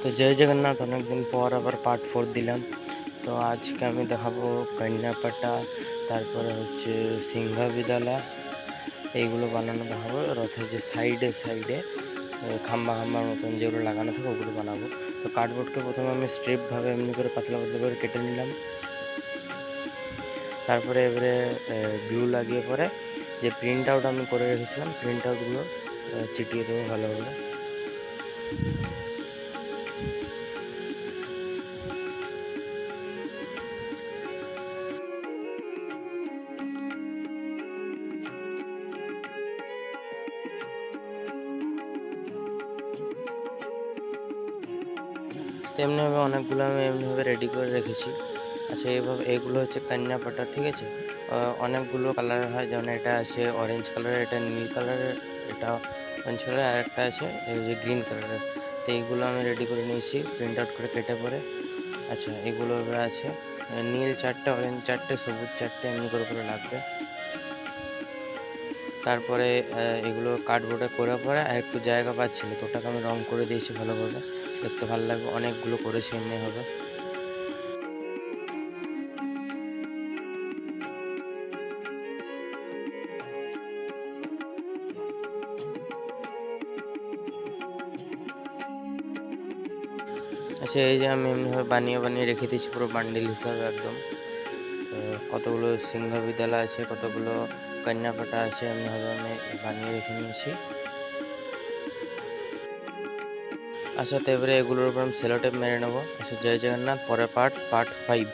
তো জয় জগন্নাথ, অনেকদিন পর আবার পার্ট 4 দিলাম। তো আজকে আমি দেখাবো কন্যাপাটা, তারপরে হচ্ছে সিংহবিদালা, এইগুলো বানানো দেখাবো। রথের যে সাইডে সাইডে খাম্বা খাম্বার মতন যেগুলো লাগানো থাকে ওগুলো বানাবো। তো কার্ডবোর্ডকে প্রথমে আমি স্ট্রিপভাবে এমনি করে পাতলা পাতলা করে কেটে নিলাম। তারপরে এবারে গ্লু লাগিয়ে পরে যে প্রিন্ট আউট আমি করে রেখেছিলাম প্রিন্ট আউটগুলো চিটিয়ে দেবো ভালোভাবে। তো এমনিভাবে অনেকগুলো আমি এমনিভাবে রেডি করে রেখেছি। আচ্ছা, এইভাবে এগুলো হচ্ছে কন্যাপাটা, ঠিক আছে। অনেকগুলো কালার হয়, যেমন এটা আছে অরেঞ্জ কালারের, এটা নীল কালারের, এটা অরেঞ্জ কালারের, আর একটা আছে এই যে গ্রিন কালারের। তো এইগুলো আমি রেডি করে নিয়েছি প্রিন্ট আউট করে কেটে পরে। আচ্ছা, এগুলো এবার আছে নীল 4টে, অরেঞ্জ 4টে, সবুজ 4টে, এমনি করে করে লাগবে। তারপরে এগুলো কার্ডবোর্ডে করার পরে আর একটু জায়গা পাচ্ছিলো, তো ওটাকে আমি রং করে দিয়েছি ভালোভাবে, দেখতে ভালো লাগবে। অনেকগুলো করেছি এমনি হবে। আচ্ছা, এই যে আমি এমনিভাবে বানিয়ে বানিয়ে রেখে দিয়েছি পুরো বান্ডিল হিসাবে একদম। কতগুলো সিংহবিদ্যালয় আছে, কতগুলো কন্যাপাটা আছে, এমনিভাবে আমি বানিয়ে রেখে নিয়েছি। আচ্ছা, তো এবারে এগুলোর উপর আমি সেলো টেপ মেরে নেবো। আচ্ছা, জয় জগন্নাথ, পরের পার্ট 5।